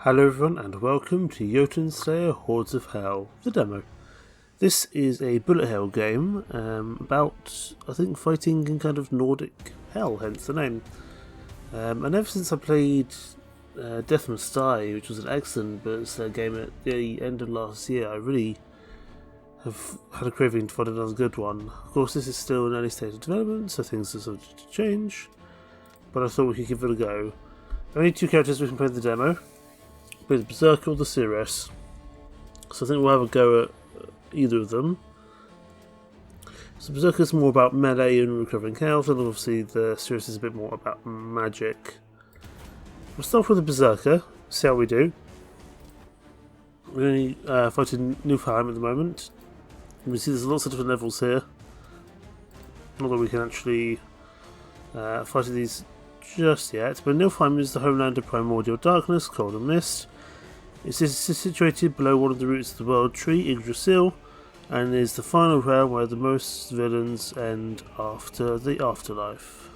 Hello everyone and welcome to Jotunnslayer Hordes of Hel, the demo. This is a bullet hell game about, I think, fighting in kind of Nordic hell, hence the name. And ever since I played Death Must Die, which was an excellent game at the end of last year, I really have had a craving to find another good one. Of course, this is still an early stage of development, so things are subject to change, but I thought we could give it a go. Only two characters we can play in the demo. The Berserker or the Cirrus, so I think we'll have a go at either of them. So Berserker is more about melee and recovering health, and obviously the Cirrus is a bit more about magic. We'll start with the Berserker, see how we do. We're only fighting Niflheim at the moment. You can see there's lots of different levels here. Not that we can actually fight these just yet, but Niflheim is the homeland of primordial darkness, cold and mist. It's situated below one of the roots of the world tree, Yggdrasil, and is the final realm where the most villains end after the afterlife.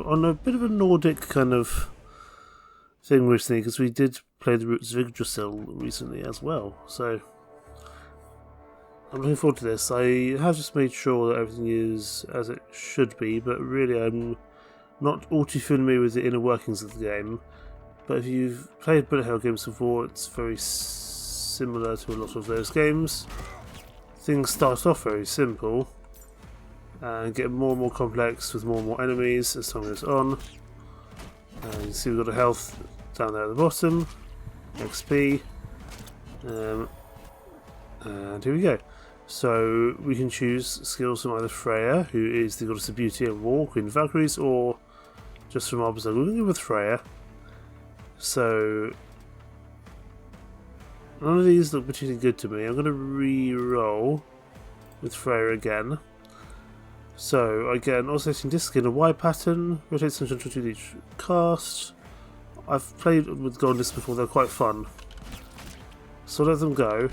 On a bit of a Nordic kind of thing recently, because we did play the roots of Yggdrasil recently as well, so I'm looking forward to this. I have just made sure that everything is as it should be, but really I'm not all too familiar with the inner workings of the game. But if you've played bullet hell games before, it's very similar to a lot of those games. Things start off very simple and get more and more complex with more and more enemies as time goes on. And you can see we've got a health down there at the bottom, XP, and here we go. So we can choose skills from either Freya, who is the goddess of beauty and war, Queen of Valkyries, or just from our Berserker. We're going to go with Freya. So none of these look particularly good to me. I'm going to re-roll with Freya again. So again, oscillating disc in a Y pattern, rotates 120 each cast. I've played with golden discs before, they're quite fun. So let them go.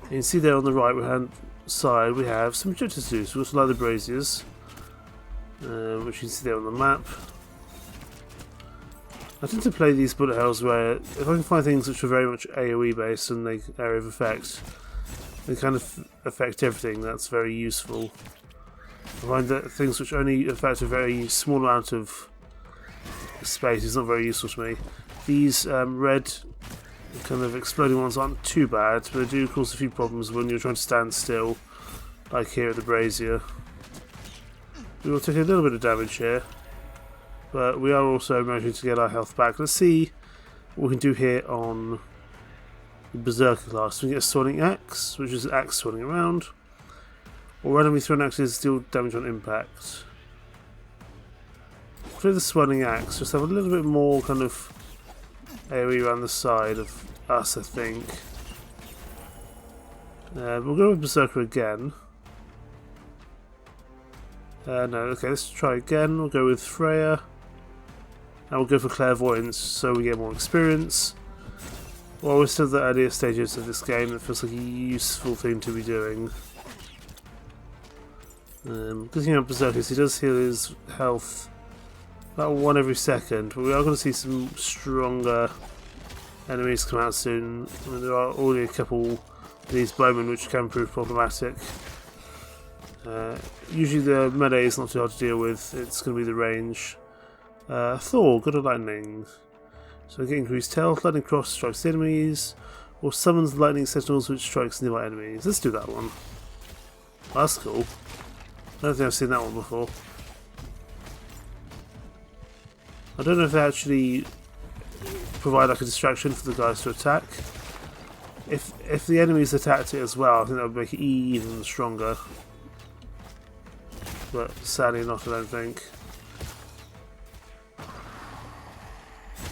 You can see there on the right hand side we have some objectives to do. So we've got to light the braziers, which you can see there on the map. I tend to play these bullet hells where if I can find things which are very much AoE based and they area of effect, they kind of affect everything. That's very useful. I find that things which only affect a very small amount of space is not very useful to me. These red kind of exploding ones aren't too bad, but they do cause a few problems when you're trying to stand still, like here at the brazier. We will take a little bit of damage here, but we are also managing to get our health back. Let's see what we can do here on the Berserker class. We can get a swirling axe, which is an axe swirling around, or randomly thrown axes deal damage on impact. For the swirling axe, just have a little bit more kind of AoE around the side of us, I think. We'll go with Berserker again. No, okay, let's try again. We'll go with Freya. And we'll go for Clairvoyance so we get more experience. While we're still at the earlier stages of this game, it feels like a useful thing to be doing. Good thing about Berserker is he does heal his health about 1 every second, but we are going to see some stronger enemies come out soon. I mean, there are already a couple of these bowmen which can prove problematic. Usually the melee is not too hard to deal with, it's going to be the range. Thor, good at lightning. So we get increased health, lightning cross strikes the enemies, or summons lightning sentinels which strikes nearby enemies. Let's do that one. That's cool. I don't think I've seen that one before. I don't know if they actually provide like a distraction for the guys to attack. If the enemies attacked it as well, I think that would make it even stronger. But sadly not, I don't think.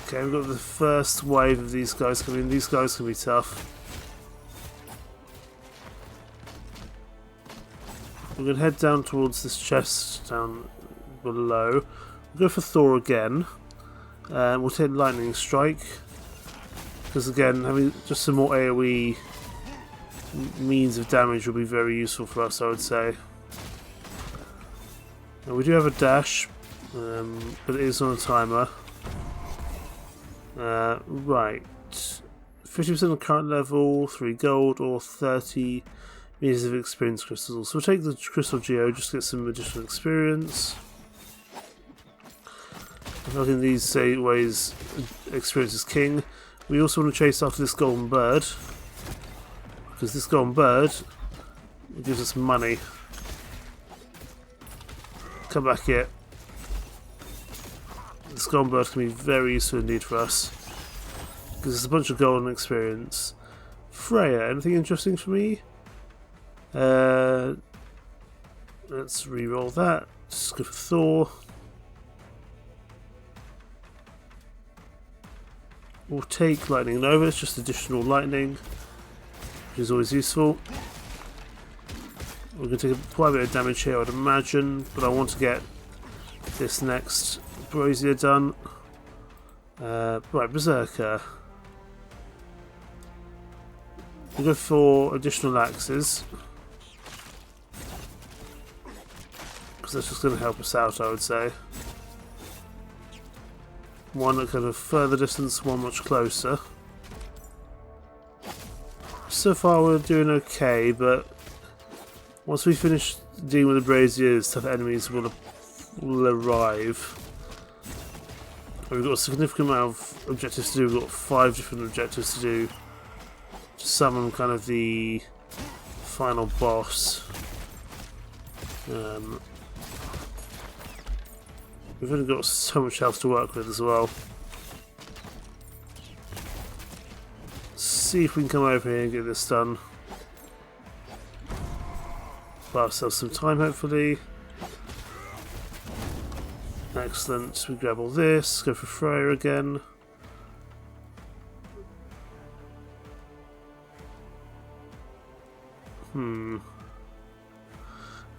Okay, we've got the first wave of these guys coming in. These guys can be tough. We're going to head down towards this chest down below. We'll go for Thor again. We'll take Lightning Strike. Because again, having just some more AoE means of damage will be very useful for us, I would say. Now we do have a dash, but it is on a timer. Right. 50% of current level, 3 gold, or 30 meters of experience crystals. So we'll take the crystal geo just to get some additional experience. I think in these ways, experience is king. We also want to chase after this golden bird, because this golden bird gives us money. Come back here. This golden bird can be very useful indeed for us, because there's a bunch of golden experience. Freya, anything interesting for me? Let's re-roll that. Let's go for Thor. We'll take Lightning Nova, it's just additional lightning, which is always useful. We're going to take quite a bit of damage here, I would imagine, but I want to get this next Brazier done. Right, Berserker. We'll go for additional axes, because that's just going to help us out, I would say. One at kind of further distance, one much closer. So far we're doing okay, but once we finish dealing with the braziers, tough enemies will arrive. We've got a significant amount of objectives to do. We've got 5 different objectives to do to summon kind of the final boss. We've only got so much health to work with as well. Let's see if we can come over here and get this done. Buy ourselves some time, hopefully. Excellent. We grab all this, go for Freya again.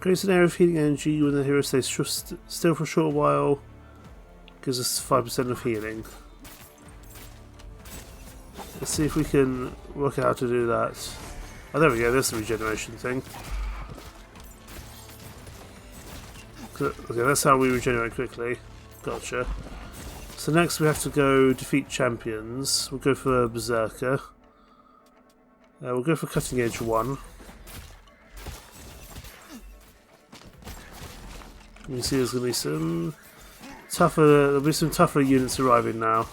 Creates an area of healing energy when the hero stays still for a short while. Gives us 5% of healing. Let's see if we can work out how to do that. Oh, there we go, there's the regeneration thing. Okay, that's how we regenerate quickly. Gotcha. So next we have to go defeat champions. We'll go for Berserker. We'll go for Cutting Edge 1. You can see there's going to be some tougher units arriving now.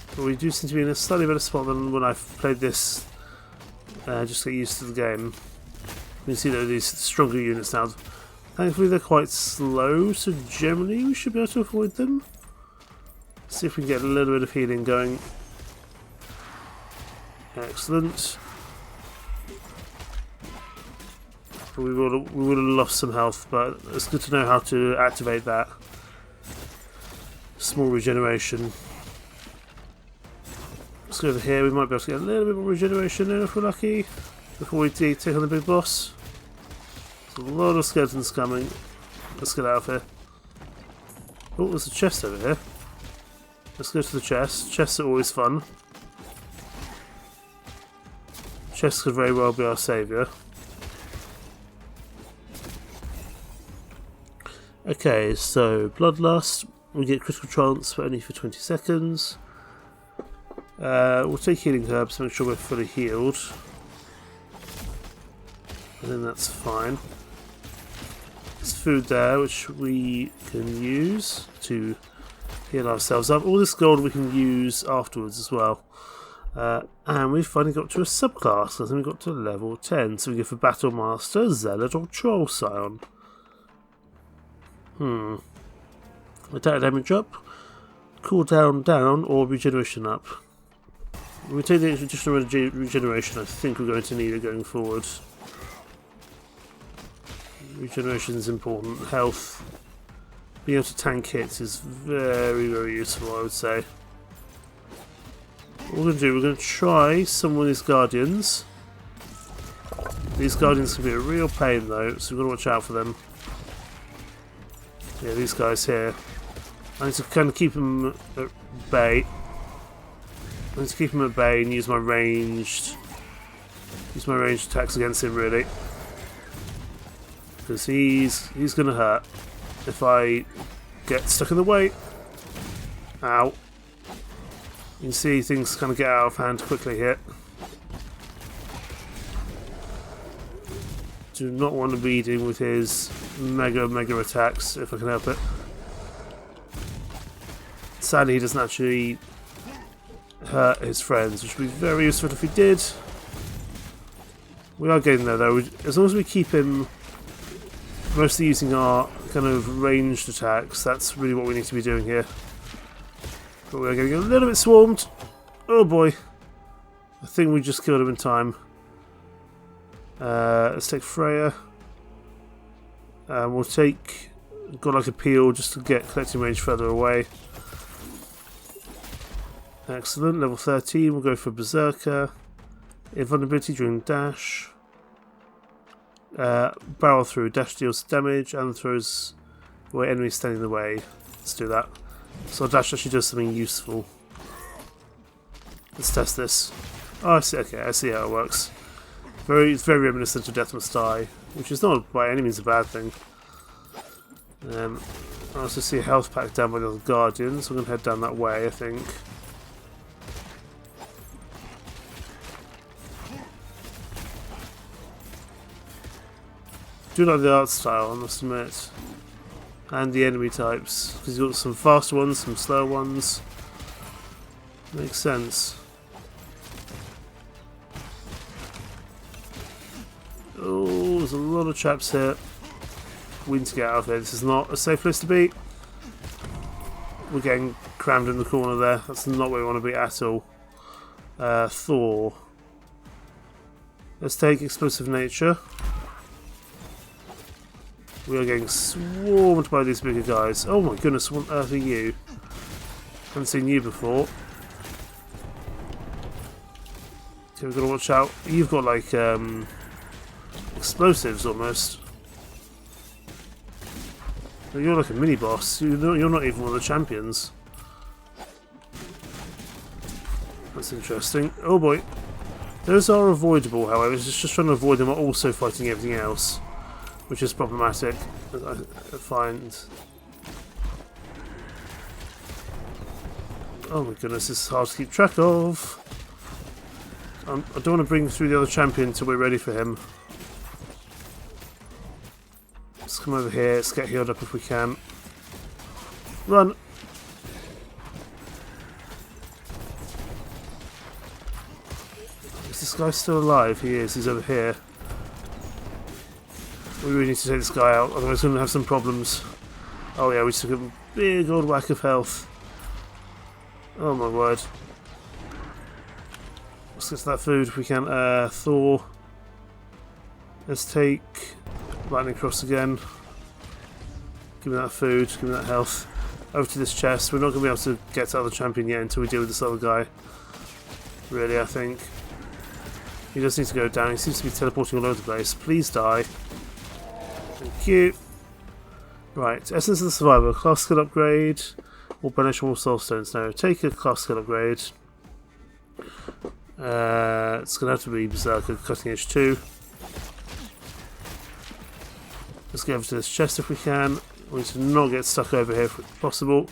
But we do seem to be in a slightly better spot than when I've played this. Just get used to the game. You can see there are these stronger units now. Thankfully they're quite slow, so generally we should be able to avoid them. See if we can get a little bit of healing going. Excellent. We would have lost some health, but it's good to know how to activate that. Small regeneration. Let's go over here, we might be able to get a little bit more regeneration in if we're lucky, before we take on the big boss. There's a lot of skeletons coming. Let's get out of here. Oh, there's a chest over here. Let's go to the chest. Chests are always fun. Chests could very well be our saviour. Okay, so Bloodlust, we get critical chance but only for 20 seconds. We'll take healing herbs to make sure we're fully healed. And then that's fine. There's food there which we can use to heal ourselves up. All this gold we can use afterwards as well. And we've finally got to a subclass. I think we got to level 10. So we go for Battle Master, Zealot or Troll Scion. Attack damage up, cooldown down, or regeneration up. When we take the additional regeneration, I think we're going to need it going forward. Regeneration is important. Health, being able to tank hits is very, very useful, I would say. What we're going to do, we're going to try some of these guardians. These guardians can be a real pain though, so we've got to watch out for them. Yeah, these guys here. I need to kind of keep them at bay. I need to keep him at bay and use my ranged attacks against him, really, because he's going to hurt if I get stuck in the way. Ow. You can see things kind of get out of hand quickly here. Do not want to be dealing with his mega attacks if I can help it. Sadly, he doesn't actually hurt his friends, which would be very useful if he did. We are getting there though. As long as we keep him mostly using our kind of ranged attacks, that's really what we need to be doing here. But we are getting a little bit swarmed. Oh boy. I think we just killed him in time. Let's take Freya. We'll take Godlike Appeal just to get collecting range further away. Excellent. Level 13. We'll go for Berserker. Invulnerability during dash. Barrel through. Dash deals damage and throws away enemies standing in the way. Let's do that. So our dash actually does something useful. Let's test this. Oh, I see. Okay, I see how it works. It's very reminiscent of Death Must Die, which is not by any means a bad thing. I also see a health pack down by the other Guardian, so we're going to head down that way, I think. Do like the art style, I must admit. And the enemy types, because you've got some faster ones, some slower ones. Makes sense. Oh, there's a lot of traps here. We need to get out of here. This is not a safe place to be. We're getting crammed in the corner there. That's not where we want to be at all. Thor. Let's take Explosive Nature. We are getting swarmed by these bigger guys. Oh my goodness, what on earth are you? Haven't seen you before. Okay, we've got to watch out. You've got like explosives almost. You're like a mini boss. You're not even one of the champions. That's interesting. Oh boy. Those are avoidable, however. It's just trying to avoid them while also fighting everything else, which is problematic, I find. Oh my goodness, this is hard to keep track of. I don't want to bring through the other champion until we're ready for him. Let's come over here, let's get healed up if we can. Run! Is this guy still alive? He is, he's over here. We really need to take this guy out, otherwise we're going to have some problems. Oh yeah, we took a big old whack of health. Oh my word. Let's get to that food if we can. Thor. Let's take Lightning Cross again. Give me that food, give me that health. Over to this chest. We're not going to be able to get to the other champion yet until we deal with this other guy. Really, I think. He does need to go down. He seems to be teleporting all over the place. Please die. Thank you. Right, Essence of the Survivor. Class skill upgrade. Or banish all soul stones. No, take a class skill upgrade. It's going to have to be Berserker, Cutting Edge 2. Let's get over to this chest if we can. We need to not get stuck over here if possible.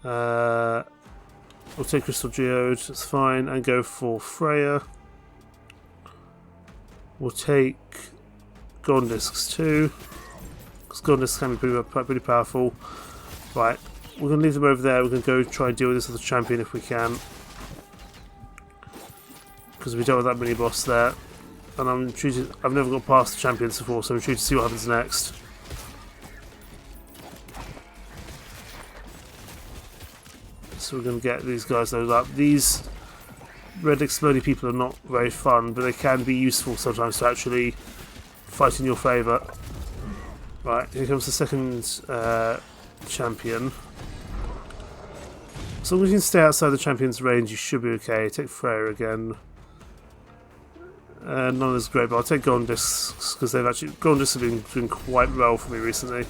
We'll take Crystal Geode, that's fine, and go for Freya. We'll take Golden Discs too, because Golden Discs can be pretty powerful. Right, we're going to leave them over there. We're going to go try and deal with this other champion if we can, because we dealt with that mini boss there. And I've never got past the champions before, so I'm intrigued to see what happens next. So we're going to get these guys loaded up. These red exploding people are not very fun, but they can be useful sometimes to actually fight in your favour. Right, here comes the second champion. As long as you can stay outside the champion's range, you should be okay. Take Freya again. None of this is great, but I'll take Golden Discs because Golden Discs have been doing quite well for me recently.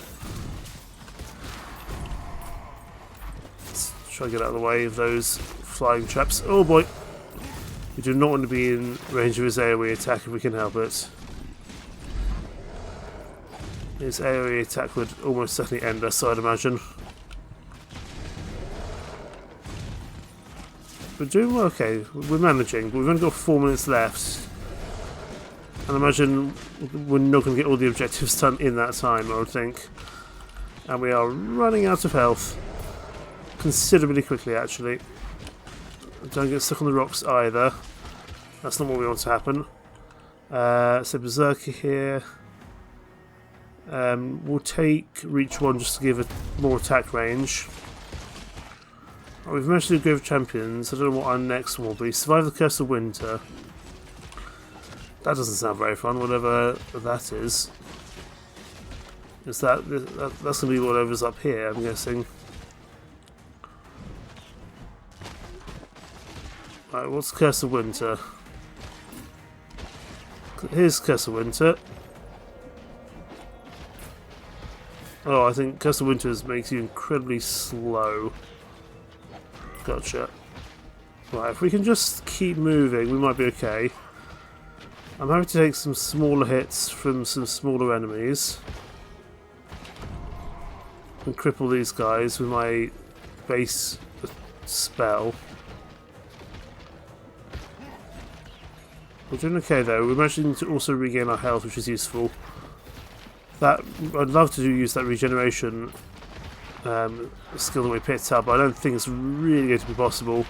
Let's try and get out of the way of those flying traps. Oh boy! We do not want to be in range of his AoE attack if we can help it. His AoE attack would almost certainly end us, I'd imagine. We're doing well, okay. We're managing, but we've only got 4 minutes left. And I imagine we're not going to get all the objectives done in that time, I would think. And we are running out of health. Considerably quickly, actually. Don't get stuck on the rocks either. That's not what we want to happen. So Berserker here. We'll take Reach 1 just to give it more attack range. We've managed to do Grave of Champions. I don't know what our next one will be. Survive the Curse of Winter. That doesn't sound very fun, whatever that is. Is that's going to be whatever's up here, I'm guessing. Right, what's Curse of Winter? Here's Curse of Winter. Oh, I think Curse of Winter makes you incredibly slow. Gotcha. Right, if we can just keep moving, we might be okay. I'm happy to take some smaller hits from some smaller enemies. And cripple these guys with my base spell. We're doing okay though. We're managing to also regain our health, which is useful. I'd love to use that regeneration skill that we picked up, but I don't think it's really going to be possible.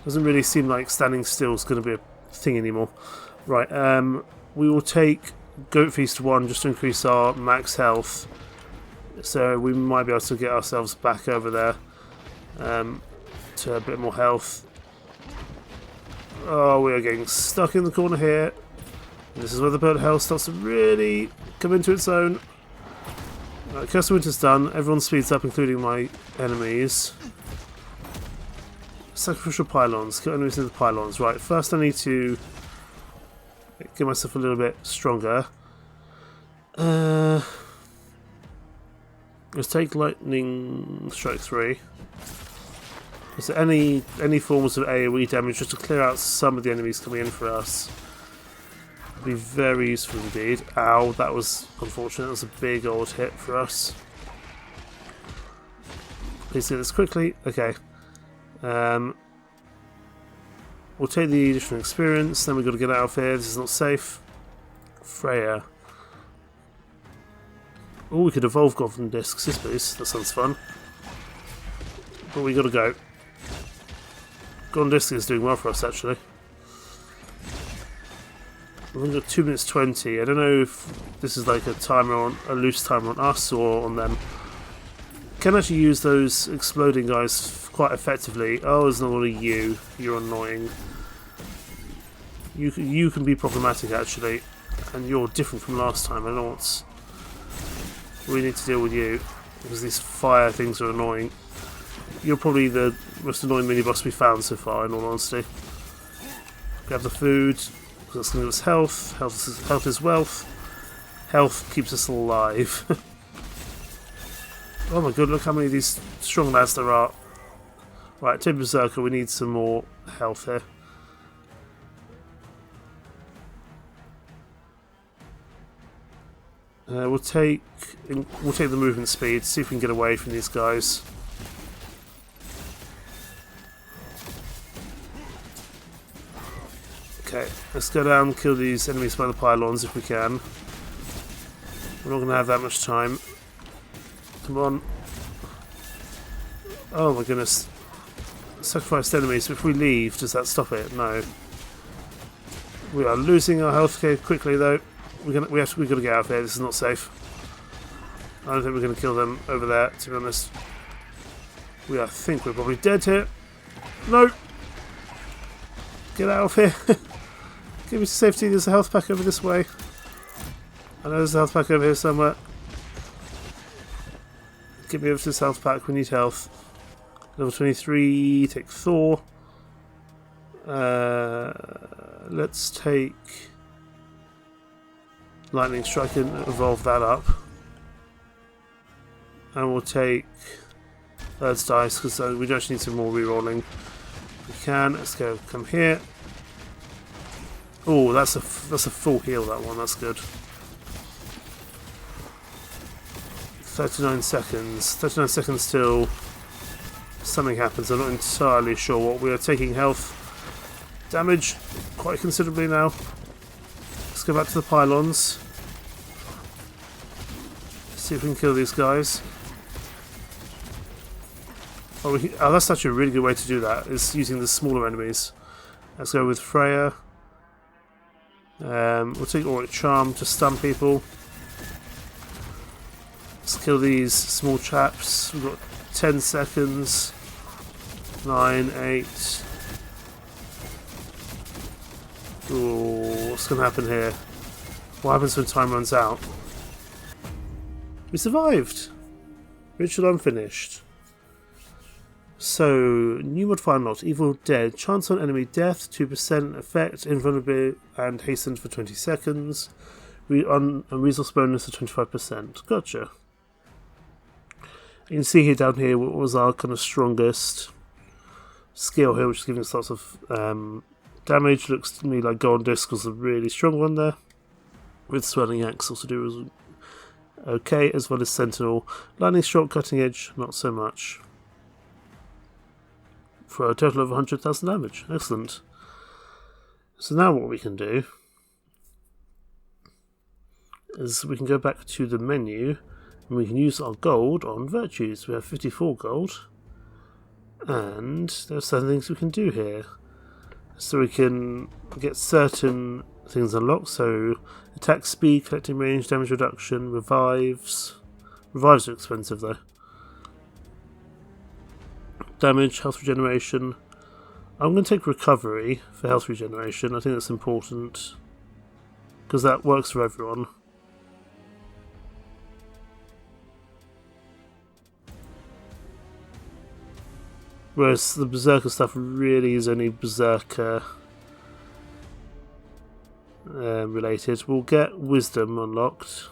Doesn't really seem like standing still is going to be a thing anymore. Right, we will take Goat Feast 1 just to increase our max health. So we might be able to get ourselves back over there to a bit more health. Oh, we are getting stuck in the corner here. This is where the Bullet Hell starts to really come into its own. Right, Curse of Winter's done. Everyone speeds up, including my enemies. Sacrificial Pylons. Kill enemies in the pylons. Right, first I need to get myself a little bit stronger. Let's take Lightning Strike 3. Is there any forms of AoE damage just to clear out some of the enemies coming in for us? Would be very useful indeed. Ow, that was unfortunate. That was a big old hit for us. Please do this quickly. Okay. We'll take the additional experience, then we've got to get out of here. This is not safe. Freya. Oh, we could evolve Golden Discs, yes please. That sounds fun. But we got to go. Golden Disc is doing well for us actually. We've only got 2 minutes 20. I don't know if this is like a loose timer on us or on them. Can actually use those exploding guys quite effectively. Oh, there's not only you. You're annoying. You can be problematic actually, and you're different from last time. I don't know what we need to deal with you because these fire things are annoying. You're probably the most annoying mini boss we've found so far, in all honesty. Grab the food. That's going to give us health. Health is wealth. Health keeps us alive. Oh my god, look how many of these strong lads there are. Right, take Berserker, we need some more health here. We'll take the movement speed, see if we can get away from these guys. Okay, let's go down and kill these enemies by the pylons if we can. We're not going to have that much time. Come on. Oh my goodness. Sacrificed enemies. If we leave, does that stop it? No. We are losing our health care quickly though. We've got to get out of here. This is not safe. I don't think we're going to kill them over there, to be honest. I think we're probably dead here. No! Get out of here. Give me to safety. There's a health pack over this way. I know there's a health pack over here somewhere. Get me over to this health pack. We need health. Level 23. Take Thor. Let's take Lightning Strike and evolve that up. And we'll take Earth's Dice because we don't need some more rerolling. We can. Let's go. Come here. Oh, that's a full heal. That one. That's good. 39 seconds. 39 seconds till something happens. I'm not entirely sure what. We are taking health damage quite considerably now. Let's go back to the pylons. See if we can kill these guys. Oh, that's actually a really good way to do that, is using the smaller enemies. Let's go with Freya. We'll take Auric Charm to stun people. Let's kill these small chaps. We've got 10 seconds. 9, 8. Ooh, what's going to happen here? What happens when time runs out? We survived! Ritual unfinished. So, new modifier unlocked. Evil Dead. Chance on enemy death, 2%. Effect, invulnerability, and hastened for 20 seconds. A resource bonus of 25%. Gotcha. You can see here down here what was our kind of strongest skill here, which is giving us lots of damage. Looks to me like Golden Disc was a really strong one there. With Swelling Axe also do okay, as well as Sentinel. Lightning Shot, Cutting Edge, not so much. For a total of 100,000 damage. Excellent. So now what we can do is we can go back to the menu and we can use our gold on virtues. We have 54 gold. And there's certain things we can do here. So we can get certain things unlocked. So attack speed, collecting range, damage reduction, revives. Revives are expensive though. Damage, health regeneration. I'm going to take recovery for health regeneration. I think that's important because that works for everyone. Whereas the Berserker stuff really is only Berserker related. We'll get Wisdom unlocked,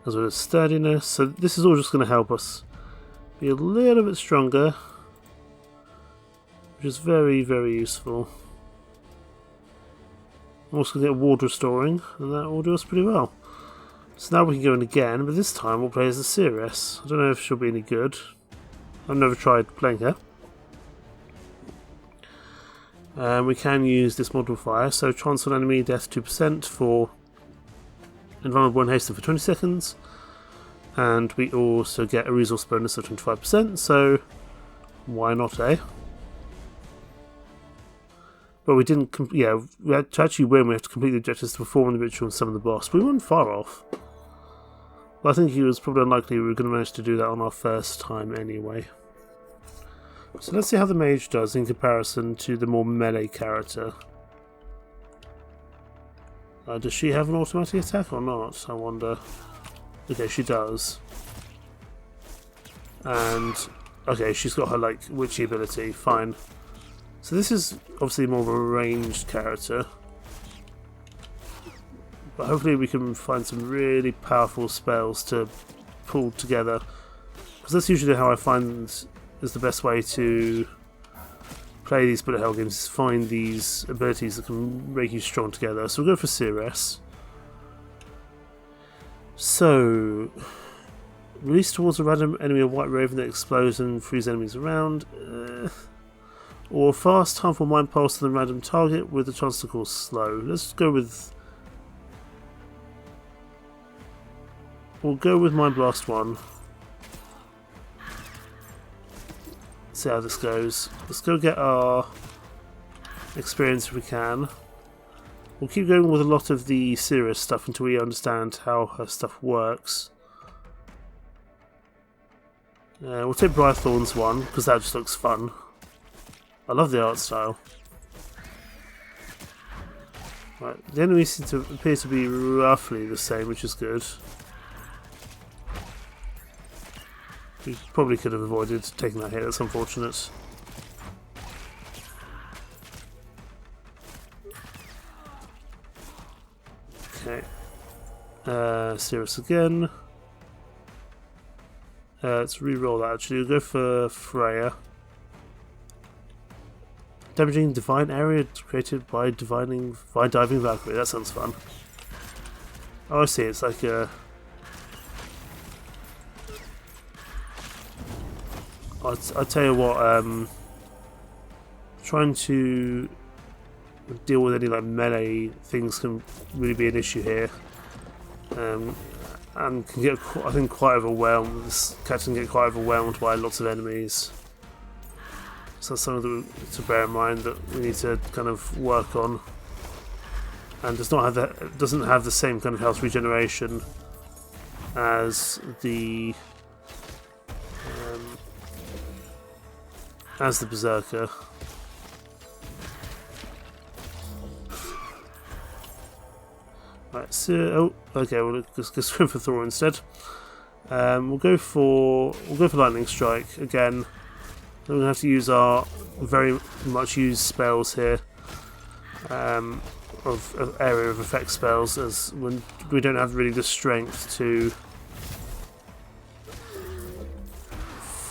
as well as Sturdiness. So this is all just going to help us be a little bit stronger, which is very, very useful. I'm also going to get Ward Restoring, and that will do us pretty well. So now we can go in again, but this time we'll play as the Seeress. I don't know if she'll be any good. I've never tried playing her. We can use this modifier, so transfer enemy death 2% for invulnerable and hasten for 20 seconds. And we also get a resource bonus of 25%, so why not, eh? But we didn't, to actually win we have to complete the objectives to perform the ritual and summon the boss. We weren't far off. But I think it was probably unlikely we were going to manage to do that on our first time anyway. So let's see how the mage does in comparison to the more melee character. Does she have an automatic attack or not, I wonder? Okay, she does. And, okay, she's got her, like, witchy ability, fine. So this is obviously more of a ranged character. But hopefully we can find some really powerful spells to pull together. Because that's usually how I find is the best way to play these bullet hell games, is find these abilities that can make you strong together. So we'll go for Seeress. So, release towards a random enemy a white raven that explodes and frees enemies around. Or fast, harmful mind pulse on a random target with a chance to cause slow. Let's go with... We'll go with Mind Blast 1. See how this goes. Let's go get our experience if we can. We'll keep going with a lot of the serious stuff until we understand how her stuff works. We'll take Blythorn's one, because that just looks fun. I love the art style. Right, the enemies seem to appear to be roughly the same, which is good. We probably could have avoided taking that hit, that's unfortunate. Okay. Seeress again. Let's re-roll that actually. We'll go for Freya. Damaging divine area created by diving Valkyrie. That sounds fun. Oh, I see. It's like a... I tell you what, trying to deal with any like melee things can really be an issue here, and can get I think quite overwhelmed. This character can get quite overwhelmed by lots of enemies. So that's something to bear in mind that we need to kind of work on. And does not have that, doesn't have the same kind of health regeneration as the Berserker. Right, so okay, we'll just go for Thor instead. We'll go for Lightning Strike again. We're going to have to use our very much used spells here, of area of effect spells, as when we don't have really the strength to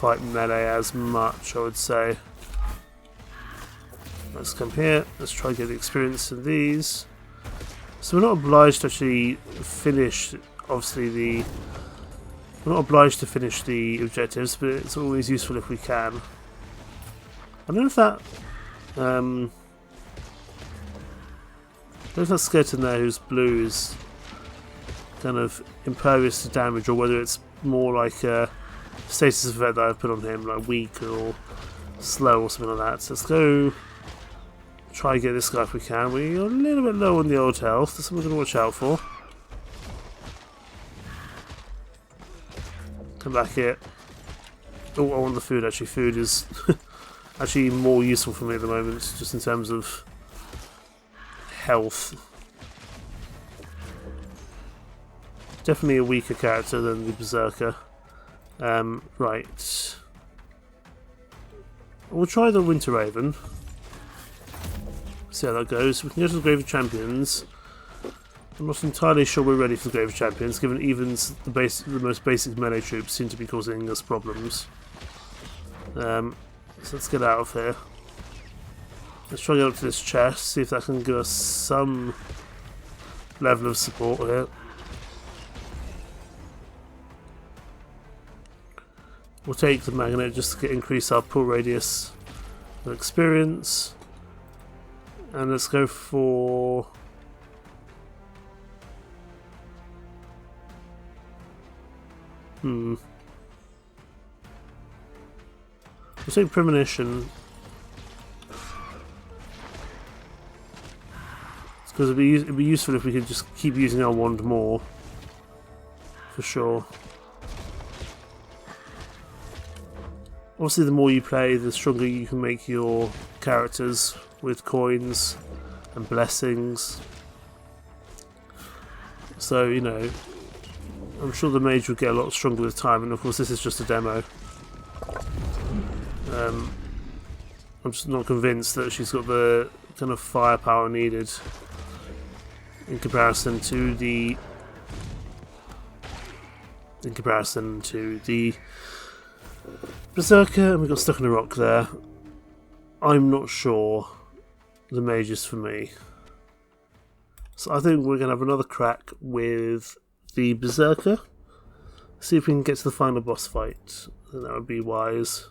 fight melee as much, I would say. Let's come here, let's try and get the experience in these. So we're not obliged to actually finish, obviously we're not obliged to finish the objectives, but it's always useful if we can. I don't know if that skeleton there who's blue is kind of impervious to damage, or whether it's more like a status effect that I've put on him, like weak or slow or something like that. So let's go try and get this guy if we can. We're a little bit low on the old health. That's something we're going to watch out for. Come back here. Oh, I want the food actually. Food is actually more useful for me at the moment, just in terms of health. Definitely a weaker character than the Berserker. Right. We'll try the Winter Raven. See how that goes. We can go to the Grave of Champions. I'm not entirely sure we're ready for the Grave of Champions, given even the most basic melee troops seem to be causing us problems. So let's get out of here. Let's try and get up to this chest, see if that can give us some level of support here. We'll take the magnet just to increase our pull radius of experience. And let's go for... We'll take Premonition. Because it'd be useful if we could just keep using our wand more. For sure. Obviously the more you play, the stronger you can make your characters with coins and blessings. So, you know, I'm sure the mage will get a lot stronger with time, and of course this is just a demo. I'm just not convinced that she's got the kind of firepower needed in comparison to the Berserker, and we got stuck in a rock there. I'm not sure the mage is for me. So I think we're going to have another crack with the Berserker. See if we can get to the final boss fight. I think that would be wise.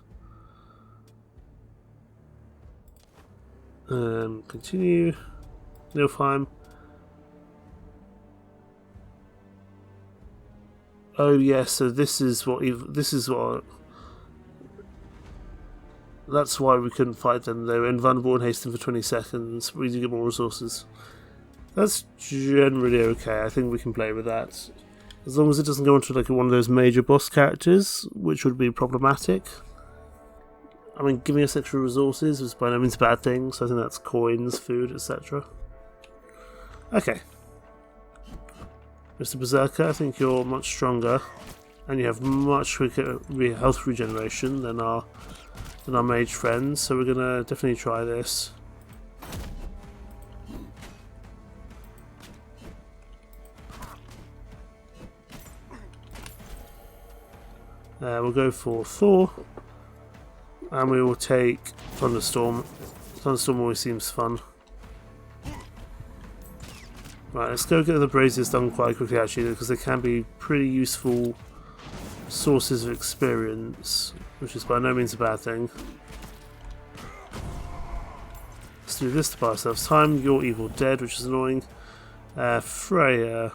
Continue. Nilfheim. Oh yes, so this is what that's why we couldn't fight them. They were invulnerable and hastened for 20 seconds. We do get more resources. That's generally okay. I think we can play with that. As long as it doesn't go into like one of those major boss characters, which would be problematic. I mean, giving us extra resources is by no means a bad thing, so I think that's coins, food, etc. Okay. Mr. Berserker, I think you're much stronger, and you have much quicker health regeneration than our mage friends, so we're gonna definitely try this. We'll go for Thor, and we will take Thunderstorm. Thunderstorm always seems fun. Right, let's go get the braziers done quite quickly actually, because they can be pretty useful sources of experience. which is by no means a bad thing. Let's do this to buy ourselves time. You're evil dead, which is annoying. Freya,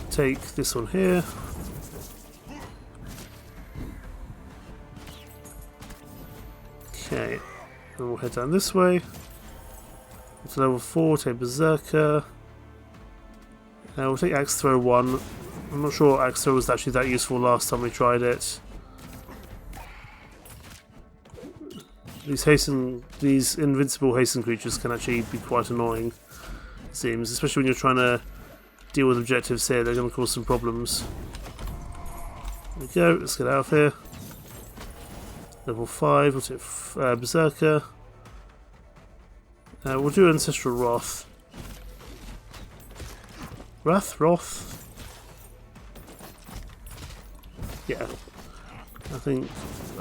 take this one here. Okay, and we'll head down this way. To level 4, take Berserker. We'll take Axe Throw 1. I'm not sure Axe Throw was actually that useful last time we tried it. These invincible hasten creatures can actually be quite annoying, it seems, especially when you're trying to deal with objectives here. They're going to cause some problems. There we go, let's get out of here. Level 5, we'll take Berserker. We'll do Ancestral Wrath. Wrath? Yeah. I think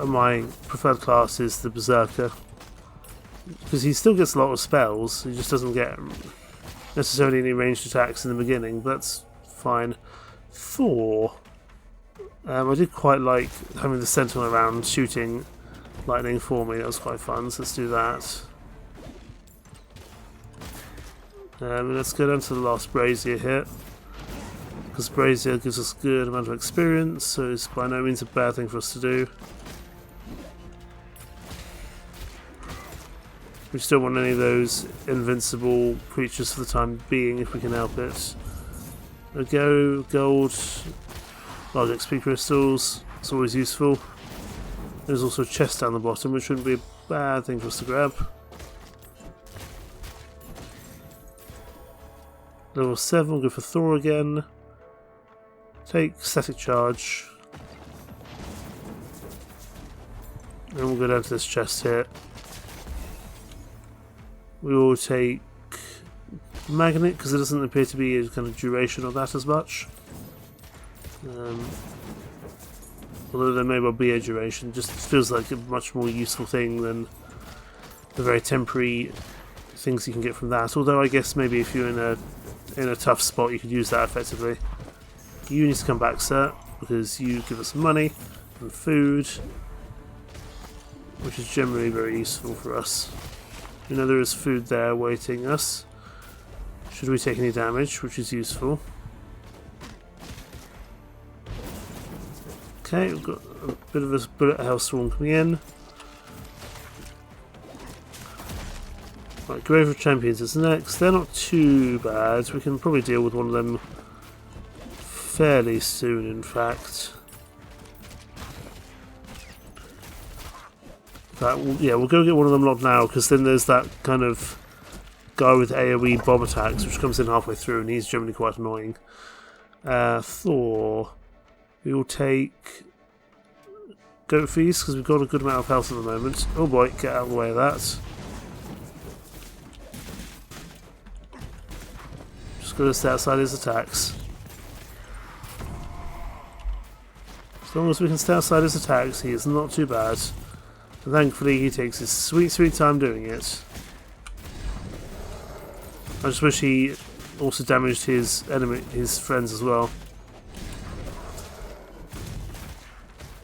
my preferred class is the Berserker. Because he still gets a lot of spells, he just doesn't get necessarily any ranged attacks in the beginning, but that's fine. Thor. I did quite like having the Sentinel around shooting lightning for me, that was quite fun, so let's do that. Let's go down to the last Brazier here, because Brazier gives us a good amount of experience, so it's by no means a bad thing for us to do. We just don't want any of those invincible creatures for the time being if we can help it. There we go, gold, large XP crystals, it's always useful. There's also a chest down the bottom, which wouldn't be a bad thing for us to grab. Level 7, we'll go for Thor again. Take Static Charge. And we'll go down to this chest here. We will take Magnet, because there doesn't appear to be a kind of duration of that as much. Although there may well be a duration, just feels like a much more useful thing than the very temporary things you can get from that. Although I guess maybe if you're in a tough spot you could use that effectively. You need to come back, sir, because you give us money and food, which is generally very useful for us. You know there is food there waiting us, should we take any damage, which is useful. Okay, we've got a bit of a bullet hell storm coming in. Right, Grave of Champions is next. They're not too bad. We can probably deal with one of them fairly soon, in fact. Yeah, we'll go get one of them locked now, because then there's that kind of guy with AoE bomb attacks, which comes in halfway through, and he's generally quite annoying. Thor. We will take Goat Feast, because we've got a good amount of health at the moment. Oh boy, get out of the way of that. Just got to stay outside his attacks. As long as we can stay outside his attacks, he is not too bad. And thankfully he takes his sweet, sweet time doing it. I just wish he also damaged his friends as well.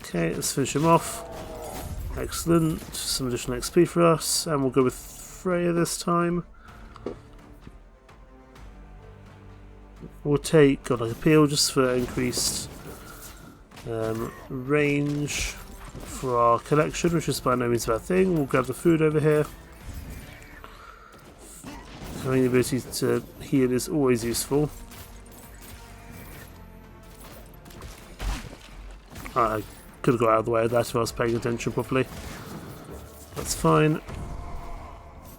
Okay, let's finish him off. Excellent. Some additional XP for us. And we'll go with Freya this time. We'll take Godlike Appeal just for increased range for our collection, which is by no means a bad thing. We'll grab the food over here. Having the ability to heal is always useful. I could have got out of the way of that if I was paying attention properly. That's fine.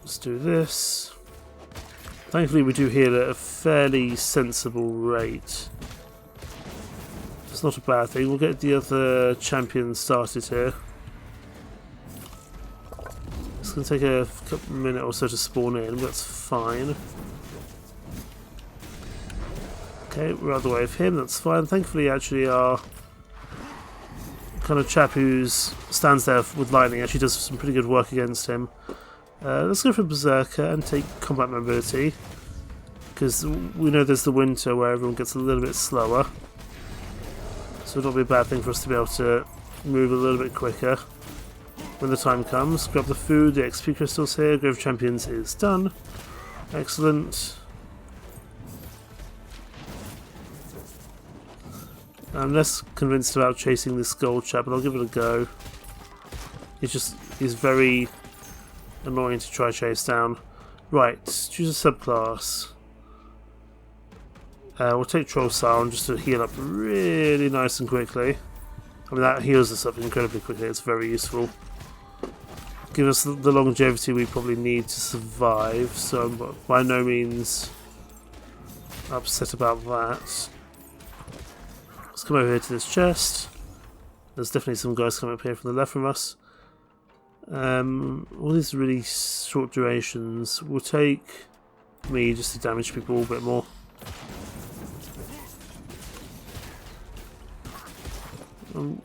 Let's do this. Thankfully we do heal at a fairly sensible rate. It's not a bad thing. We'll get the other champion started here. It's going to take a couple minute or so to spawn in, but that's fine. Okay, we're out of the way of him, that's fine. Thankfully actually our kind of chap who stands there with lightning actually does some pretty good work against him. Let's go for Berserker and take combat mobility, because we know there's the winter where everyone gets a little bit slower, so it'll not be a bad thing for us to be able to move a little bit quicker when the time comes. Grab the food, the XP crystals here. Grove Champions is done. Excellent. I'm less convinced about chasing this gold chap, but I'll give it a go. He's very annoying to try chase down. Right, choose a subclass. We'll take Troll Sound just to heal up really nice and quickly. I mean, that heals us up incredibly quickly, it's very useful. Give us the longevity we probably need to survive, so I'm by no means upset about that. Let's come over here to this chest. There's definitely some guys coming up here from the left from us. All these really short durations will take me just to damage people a bit more.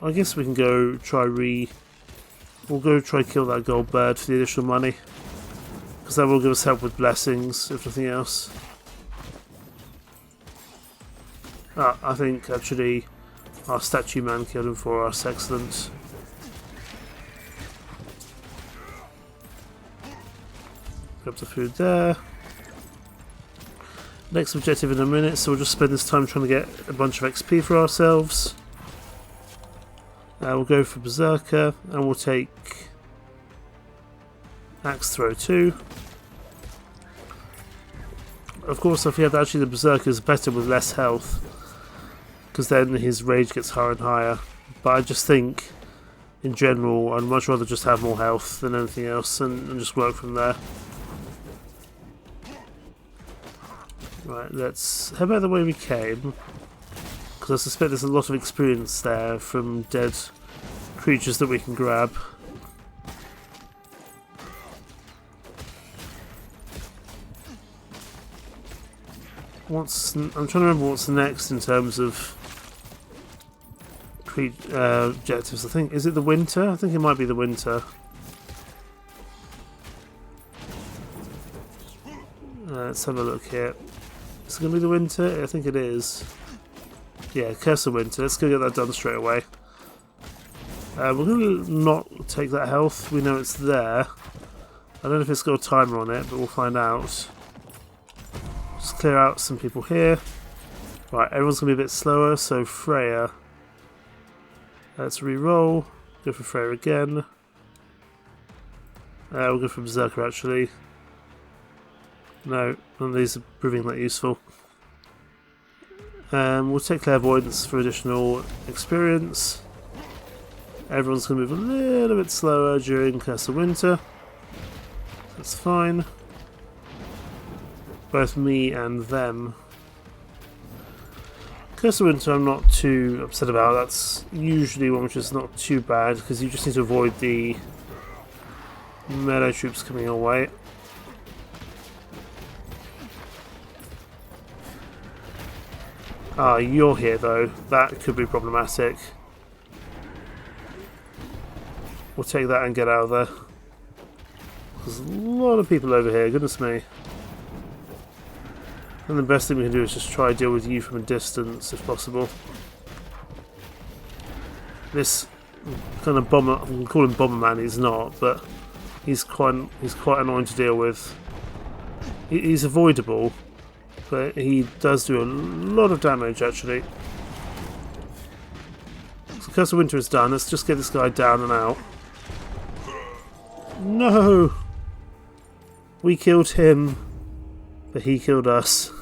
I guess we can go try we'll go try kill that gold bird for the additional money, because that will give us help with blessings if nothing else. I think actually our statue man killed him for us. Excellent. Grab the food there. Next objective in a minute, so we'll just spend this time trying to get a bunch of XP for ourselves. We'll go for Berserker, and we'll take Axe Throw 2. Of course, I feel that actually the Berserker is better with less health, because then his rage gets higher and higher. But I just think, in general, I'd much rather just have more health than anything else, and just work from there. Right, let's head back the way we came, because I suspect there's a lot of experience there from dead creatures that we can grab. I'm trying to remember what's next in terms of objectives. I think, is it the winter? I think it might be the winter. Let's have a look here. Is it going to be the winter? I think it is. Yeah, Curse of Winter. Let's go get that done straight away. We're going to not take that health. We know it's there. I don't know if it's got a timer on it, but we'll find out. Just clear out some people here. Right, everyone's going to be a bit slower, so Freya. Let's re-roll. Go for Freya again. We'll go for Berserker actually. No, none of these are proving that useful. We'll take Clairvoyance for additional experience. Everyone's going to move a little bit slower during Curse of Winter. That's fine. Both me and them. Curse of Winter I'm not too upset about. That's usually one which is not too bad, because you just need to avoid the melee troops coming your way. Ah, you're here though. That could be problematic. We'll take that and get out of there. There's a lot of people over here, goodness me. And the best thing we can do is just try to deal with you from a distance if possible. This kind of bomber, I can call him Bomberman, he's not, but he's quite annoying to deal with. He's avoidable, but he does do a lot of damage actually. So Curse of Winter is done. Let's just get this guy down and out. No! We killed him, but he killed us.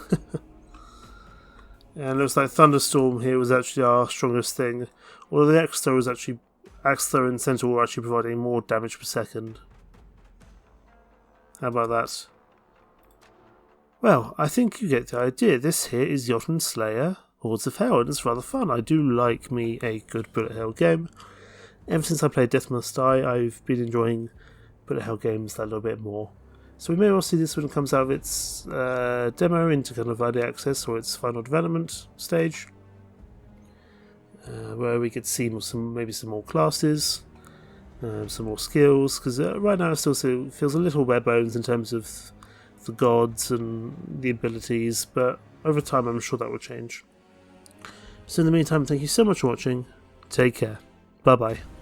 And it looks like Thunderstorm here was actually our strongest thing. Although the Axe Throw and Centaur were actually providing more damage per second. How about that? Well, I think you get the idea. This here is Jotunnslayer, Hordes of Hel, and it's rather fun. I do like me a good bullet hell game. Ever since I played Death Must Die, I've been enjoying bullet hell games that little bit more. So we may well see this when it comes out of its demo into kind of early access or its final development stage, where we could see maybe some more classes, some more skills, because right now it still feels a little bare bones in terms of the gods and the abilities, but over time I'm sure that will change. So in the meantime, thank you so much for watching. Take care. Bye bye.